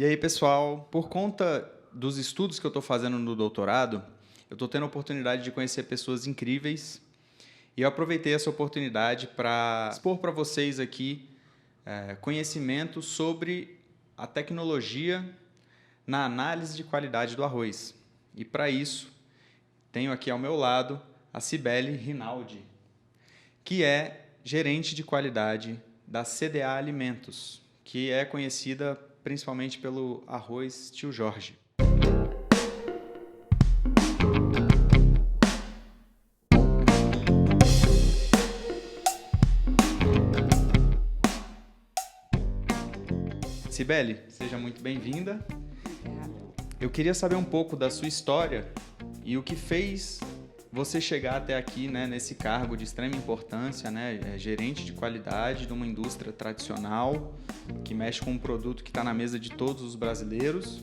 E aí, pessoal, por conta dos estudos que eu estou fazendo no doutorado, eu estou tendo a oportunidade de conhecer pessoas incríveis e eu aproveitei essa oportunidade para expor para vocês aqui conhecimento sobre a tecnologia na análise de qualidade do arroz. E para isso, tenho aqui ao meu lado a Cibele Rinaldi, que é gerente de qualidade da CDA Alimentos, que é conhecida principalmente pelo arroz Tio Jorge. Cibele, seja muito bem-vinda. Eu queria saber um pouco da sua história e o que fez você chegar até aqui, né, nesse cargo de extrema importância, né, gerente de qualidade de uma indústria tradicional que mexe com um produto que está na mesa de todos os brasileiros,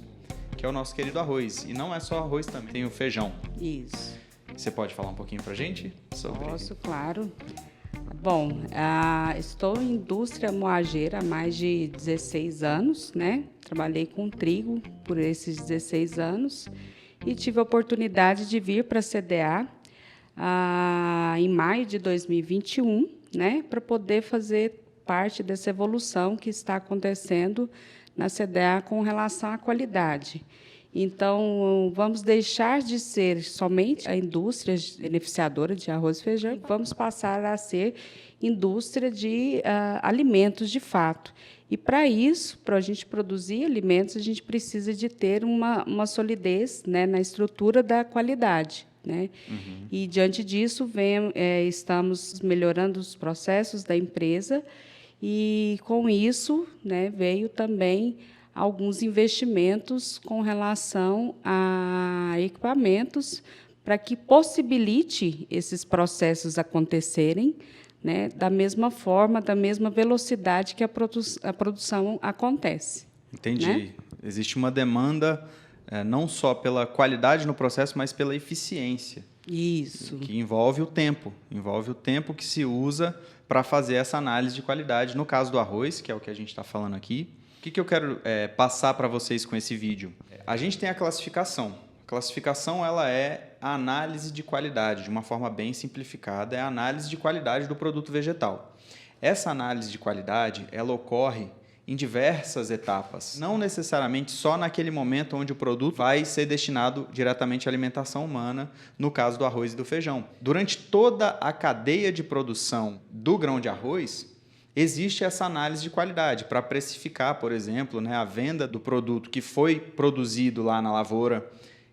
que é o nosso querido arroz. E não é só arroz, também tem o feijão. Isso. Você pode falar um pouquinho para a gente sobre? Posso, claro. Bom, estou em indústria moageira há mais de 16 anos, né? Trabalhei com trigo por esses 16 anos e tive a oportunidade de vir para a CDA em maio de 2021, né? Para poder fazer parte dessa evolução que está acontecendo na CDA com relação à qualidade. Então, vamos deixar de ser somente a indústria beneficiadora de arroz e feijão e vamos passar a ser indústria de alimentos, de fato. E, para isso, para a gente produzir alimentos, a gente precisa de ter uma solidez, né, na estrutura da qualidade. Né? Uhum. E, diante disso, estamos melhorando os processos da empresa e, com isso, né, veio também alguns investimentos com relação a equipamentos para que possibilite esses processos acontecerem, né, da mesma forma, da mesma velocidade que a produção acontece. Entendi. Né? Existe uma demanda não só pela qualidade no processo, mas pela eficiência. Isso. Que envolve o tempo que se usa para fazer essa análise de qualidade. No caso do arroz, que é o que a gente está falando aqui, o que eu quero passar para vocês com esse vídeo? A gente tem a classificação. A classificação ela é a análise de qualidade, de uma forma bem simplificada, é a análise de qualidade do produto vegetal. Essa análise de qualidade ela ocorre em diversas etapas, não necessariamente só naquele momento onde o produto vai ser destinado diretamente à alimentação humana, no caso do arroz e do feijão. Durante toda a cadeia de produção do grão de arroz, existe essa análise de qualidade para precificar, por exemplo, né, a venda do produto que foi produzido lá na lavoura,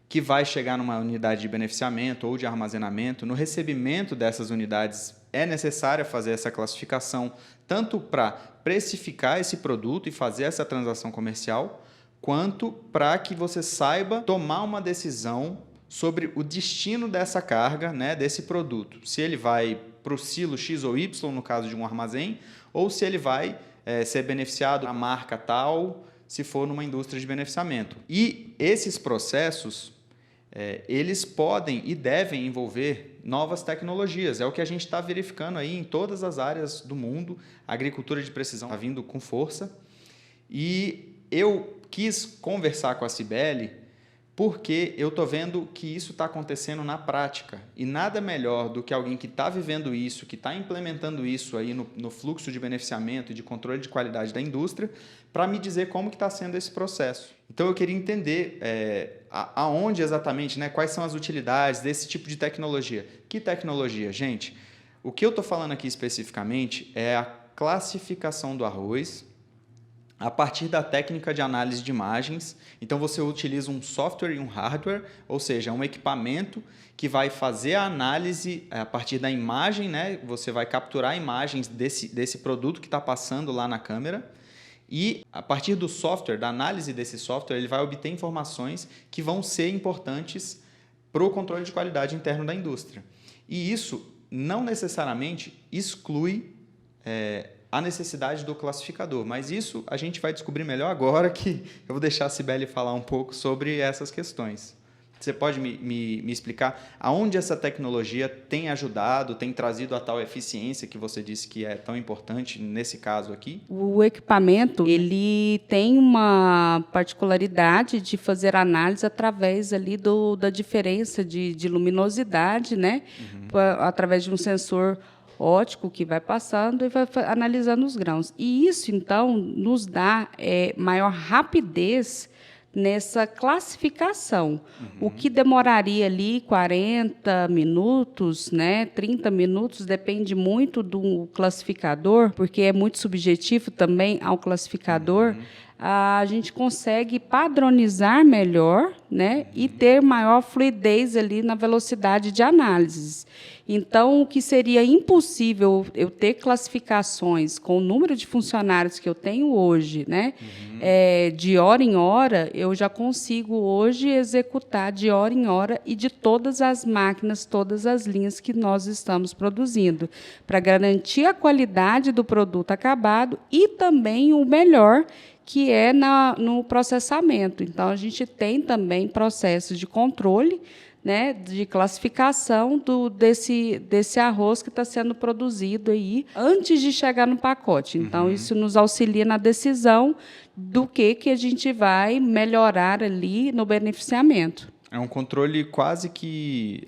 que vai chegar numa unidade de beneficiamento ou de armazenamento. No recebimento dessas unidades é necessário fazer essa classificação, tanto para precificar esse produto e fazer essa transação comercial, quanto para que você saiba tomar uma decisão sobre o destino dessa carga, né, desse produto. Se ele vai para o silo X ou Y, no caso de um armazém, ou se ele vai ser beneficiado na marca tal, se for numa indústria de beneficiamento. E esses processos, eles podem e devem envolver novas tecnologias. É o que a gente está verificando aí em todas as áreas do mundo. A agricultura de precisão está vindo com força. E eu quis conversar com a Cibele porque eu estou vendo que isso está acontecendo na prática. E nada melhor do que alguém que está vivendo isso, que está implementando isso aí no fluxo de beneficiamento e de controle de qualidade da indústria, para me dizer como que está sendo esse processo. Então, eu queria entender aonde exatamente, né, quais são as utilidades desse tipo de tecnologia. Que tecnologia, gente? O que eu estou falando aqui especificamente é a classificação do arroz a partir da técnica de análise de imagens. Então, você utiliza um software e um hardware, ou seja, um equipamento que vai fazer a análise a partir da imagem, né? Você vai capturar imagens desse produto que está passando lá na câmera e, a partir do software, da análise desse software, ele vai obter informações que vão ser importantes para o controle de qualidade interno da indústria. E isso não necessariamente exclui a necessidade do classificador, mas isso a gente vai descobrir melhor agora que eu vou deixar a Cibele falar um pouco sobre essas questões. Você pode me explicar aonde essa tecnologia tem ajudado, tem trazido a tal eficiência que você disse que é tão importante nesse caso aqui? O equipamento, ele tem uma particularidade de fazer análise através ali da diferença de luminosidade, né? Através de um sensor óptico que vai passando e vai analisando os grãos. E isso, então, nos dá maior rapidez nessa classificação. O que demoraria ali 40 minutos, né, 30 minutos, depende muito do classificador, porque é muito subjetivo também ao classificador. A gente consegue padronizar melhor, né, e ter maior fluidez ali na velocidade de análise. Então, o que seria impossível eu ter classificações com o número de funcionários que eu tenho hoje, né, de hora em hora, eu já consigo hoje executar de hora em hora e de todas as máquinas, todas as linhas que nós estamos produzindo, para garantir a qualidade do produto acabado e também o melhor, que é no processamento. Então, a gente tem também processos de controle, né, de classificação desse arroz que está sendo produzido aí antes de chegar no pacote. Então, isso nos auxilia na decisão do que a gente vai melhorar ali no beneficiamento. É um controle quase que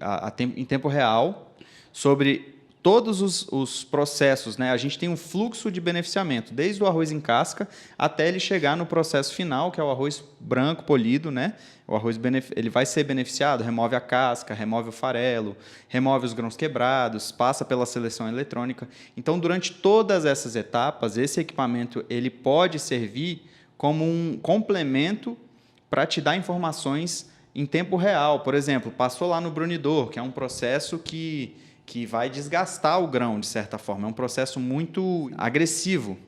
em tempo real sobre todos os processos, né? A gente tem um fluxo de beneficiamento, desde o arroz em casca até ele chegar no processo final, que é o arroz branco polido, né? O arroz ele vai ser beneficiado, remove a casca, remove o farelo, remove os grãos quebrados, passa pela seleção eletrônica. Então, durante todas essas etapas, esse equipamento ele pode servir como um complemento para te dar informações em tempo real. Por exemplo, passou lá no brunidor, que é um processo que vai desgastar o grão, de certa forma. É um processo muito agressivo.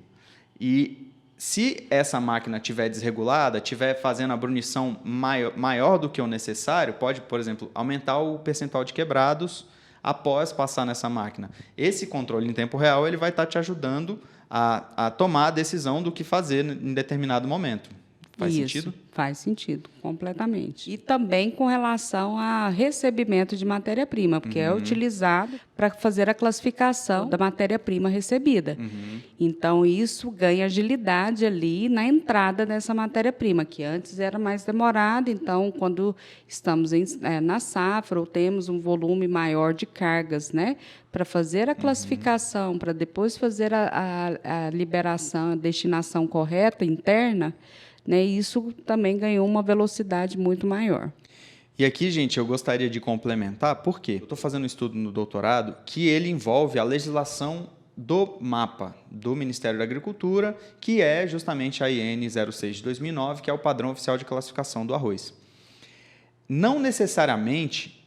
E se essa máquina estiver desregulada, estiver fazendo a brunição maior do que o necessário, pode, por exemplo, aumentar o percentual de quebrados após passar nessa máquina. Esse controle em tempo real ele vai estar te ajudando a tomar a decisão do que fazer em determinado momento. Faz sentido? Faz sentido, completamente. E também com relação a recebimento de matéria-prima, porque é utilizado para fazer a classificação da matéria-prima recebida. Então, isso ganha agilidade ali na entrada dessa matéria-prima, que antes era mais demorada. Então, quando estamos na safra ou temos um volume maior de cargas, né, para fazer a classificação, para depois fazer a liberação, a destinação correta interna, né, isso também ganhou uma velocidade muito maior. E aqui, gente, eu gostaria de complementar, por quê? Eu estou fazendo um estudo no doutorado que ele envolve a legislação do MAPA, do Ministério da Agricultura, que é justamente a IN 06 de 2009, que é o padrão oficial de classificação do arroz. Não necessariamente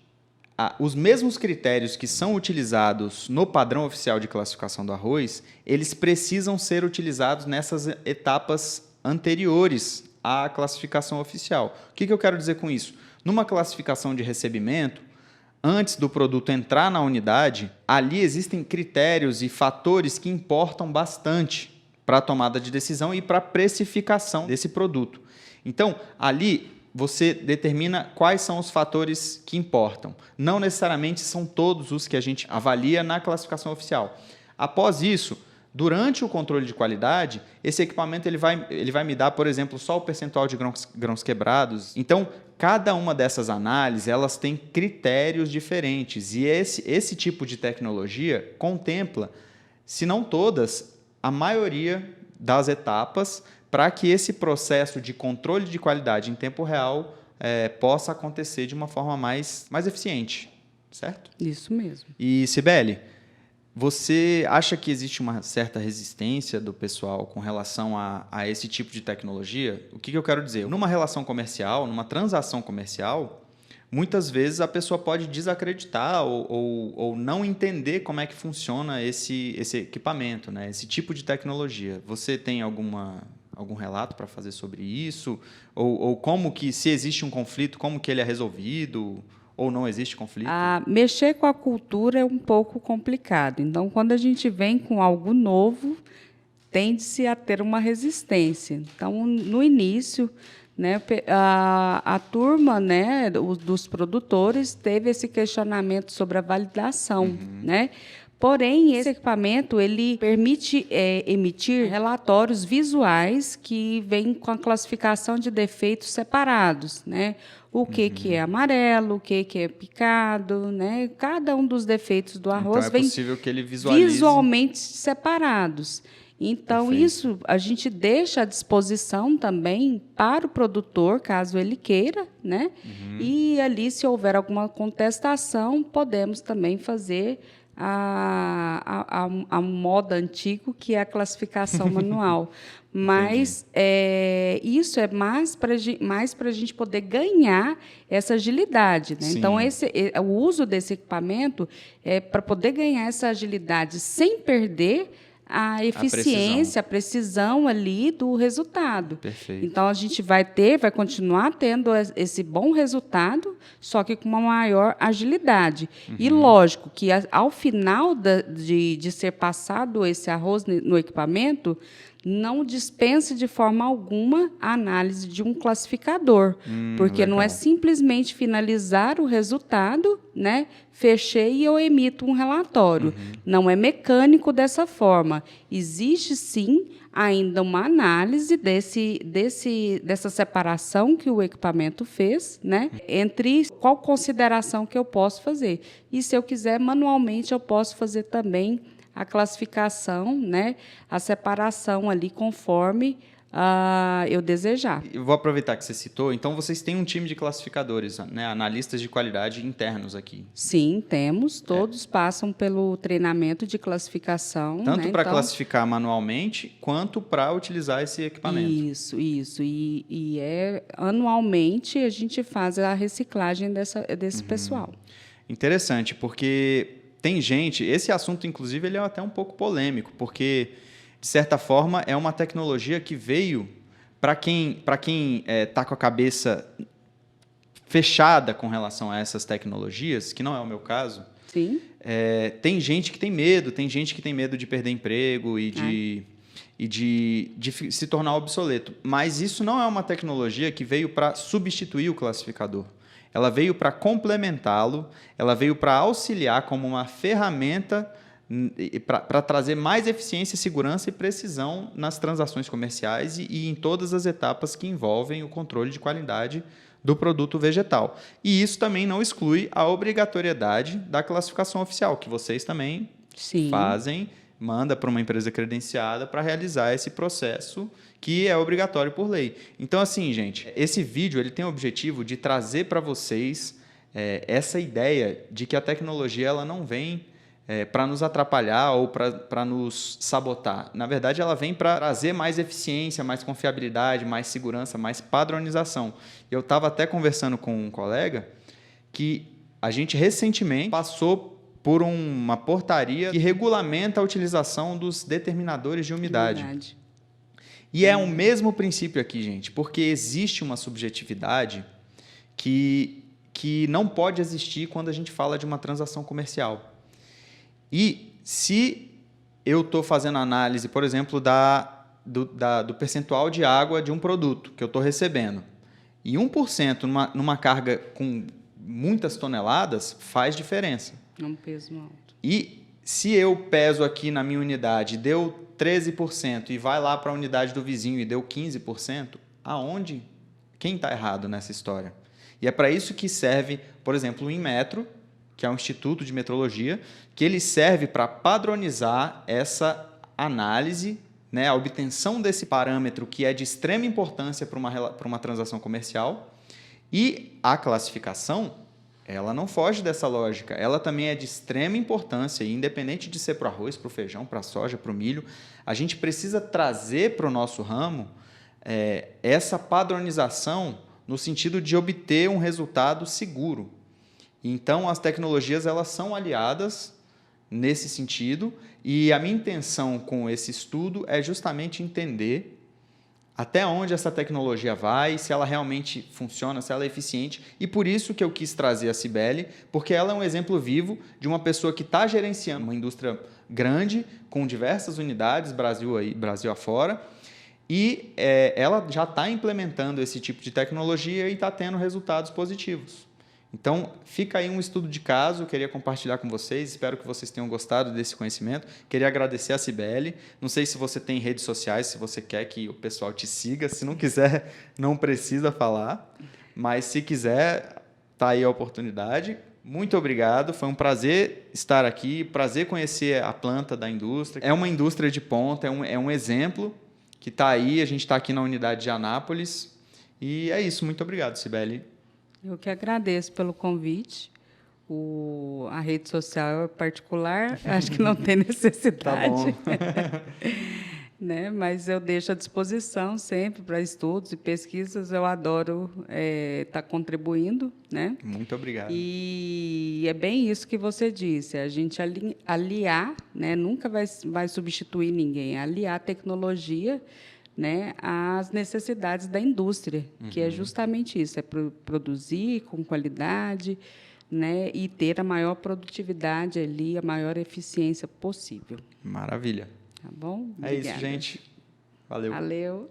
os mesmos critérios que são utilizados no padrão oficial de classificação do arroz, eles precisam ser utilizados nessas etapas anteriores à classificação oficial. O que eu quero dizer com isso? Numa classificação de recebimento, antes do produto entrar na unidade, ali existem critérios e fatores que importam bastante para a tomada de decisão e para a precificação desse produto. Então, ali você determina quais são os fatores que importam. Não necessariamente são todos os que a gente avalia na classificação oficial. Após isso, durante o controle de qualidade, esse equipamento ele vai me dar, por exemplo, só o percentual de grãos quebrados. Então, cada uma dessas análises elas têm critérios diferentes. E esse tipo de tecnologia contempla, se não todas, a maioria das etapas para que esse processo de controle de qualidade em tempo real possa acontecer de uma forma mais eficiente, certo? Isso mesmo. E, Cibele, você acha que existe uma certa resistência do pessoal com relação a esse tipo de tecnologia? O que eu quero dizer? Numa relação comercial, numa transação comercial, muitas vezes a pessoa pode desacreditar ou não entender como é que funciona esse equipamento, né? Esse tipo de tecnologia. Você tem algum relato para fazer sobre isso? Ou como que, se existe um conflito, como que ele é resolvido? Ou não existe conflito? Mexer com a cultura é um pouco complicado. Então, quando a gente vem com algo novo, tende-se a ter uma resistência. Então, no início, né, a turma, né, dos produtores teve esse questionamento sobre a validação, né? Porém, esse equipamento ele permite emitir relatórios visuais que vêm com a classificação de defeitos separados, né? O que é amarelo, o que é picado, né? Cada um dos defeitos do arroz Então, é vem possível que ele visualize visualmente separados. Então, Perfeito. isso a gente deixa à disposição também para o produtor, caso ele queira, né? E ali, se houver alguma contestação, podemos também fazer a moda antigo, que é a classificação manual. Mas isso é mais para a gente poder ganhar essa agilidade, né? Então, o uso desse equipamento é para poder ganhar essa agilidade sem perder a eficiência, a precisão ali do resultado. Perfeito. Então, a gente vai continuar tendo esse bom resultado, só que com uma maior agilidade. E, lógico, que ao final de ser passado esse arroz no equipamento, não dispense de forma alguma a análise de um classificador, porque legal. não é simplesmente finalizar o resultado, né? Fechei e eu emito um relatório. Não é mecânico dessa forma. Existe, sim, ainda uma análise dessa separação que o equipamento fez, né? Entre qual consideração que eu posso fazer. E, se eu quiser, manualmente, eu posso fazer também a classificação, né, a separação ali conforme eu desejar. Eu vou aproveitar que você citou. Então, vocês têm um time de classificadores, né, analistas de qualidade internos aqui. Sim, temos. Todos passam pelo treinamento de classificação. Tanto né? para Então, classificar manualmente, quanto para utilizar esse equipamento. Isso. E anualmente a gente faz a reciclagem desse pessoal. Interessante, porque tem gente... Esse assunto, inclusive, ele é até um pouco polêmico, porque, de certa forma, é uma tecnologia que veio para quem está com a cabeça fechada com relação a essas tecnologias, que não é o meu caso. Sim. Tem gente que tem medo, de perder emprego e de se tornar obsoleto. Mas isso não é uma tecnologia que veio para substituir o classificador. Ela veio para complementá-lo, ela veio para auxiliar como uma ferramenta para trazer mais eficiência, segurança e precisão nas transações comerciais e em todas as etapas que envolvem o controle de qualidade do produto vegetal. E isso também não exclui a obrigatoriedade da classificação oficial, que vocês também fazem, manda para uma empresa credenciada para realizar esse processo que é obrigatório por lei. Então, assim, gente, esse vídeo ele tem o objetivo de trazer para vocês essa ideia de que a tecnologia ela não vem para nos atrapalhar ou para nos sabotar. Na verdade, ela vem para trazer mais eficiência, mais confiabilidade, mais segurança, mais padronização. Eu estava até conversando com um colega que a gente recentemente passou por uma portaria que regulamenta a utilização dos determinadores de umidade. E é o mesmo princípio aqui, gente, porque existe uma subjetividade que não pode existir quando a gente fala de uma transação comercial. E se eu estou fazendo análise, por exemplo, do percentual de água de um produto que eu estou recebendo, e 1% numa carga com muitas toneladas faz diferença. É um peso alto. E se eu peso aqui na minha unidade, deu 13% e vai lá para a unidade do vizinho e deu 15%, quem está errado nessa história? E é para isso que serve, por exemplo, o Inmetro, que é um instituto de metrologia, que ele serve para padronizar essa análise, né, a obtenção desse parâmetro que é de extrema importância para uma transação comercial. E a classificação, ela não foge dessa lógica. Ela também é de extrema importância, e independente de ser para o arroz, para o feijão, para a soja, para o milho, a gente precisa trazer para o nosso ramo essa padronização no sentido de obter um resultado seguro. Então, as tecnologias elas são aliadas nesse sentido, e a minha intenção com esse estudo é justamente entender até onde essa tecnologia vai, se ela realmente funciona, se ela é eficiente. E por isso que eu quis trazer a Cibele, porque ela é um exemplo vivo de uma pessoa que está gerenciando uma indústria grande, com diversas unidades, Brasil afora, E ela já está implementando esse tipo de tecnologia e está tendo resultados positivos. Então, fica aí um estudo de caso, eu queria compartilhar com vocês, espero que vocês tenham gostado desse conhecimento. Queria agradecer a Cibele. Não sei se você tem redes sociais, se você quer que o pessoal te siga. Se não quiser, não precisa falar. Mas se quiser, está aí a oportunidade. Muito obrigado, foi um prazer estar aqui, prazer conhecer a planta da indústria. É uma indústria de ponta, é um exemplo que está aí, a gente está aqui na unidade de Anápolis. E é isso, muito obrigado, Cibele. Eu que agradeço pelo convite. A rede social é particular, acho que não tem necessidade. Tá bom. Né? Mas eu deixo à disposição sempre para estudos e pesquisas. Eu adoro estar contribuindo. Né? Muito obrigado. E é bem isso que você disse, a gente aliar, né? Nunca vai substituir ninguém, aliar a tecnologia, né, às necessidades da indústria, que é justamente isso, é produzir com qualidade, né, e ter a maior produtividade ali, a maior eficiência possível. Maravilha. Tá bom? Obrigada. É isso, gente. Valeu. Valeu.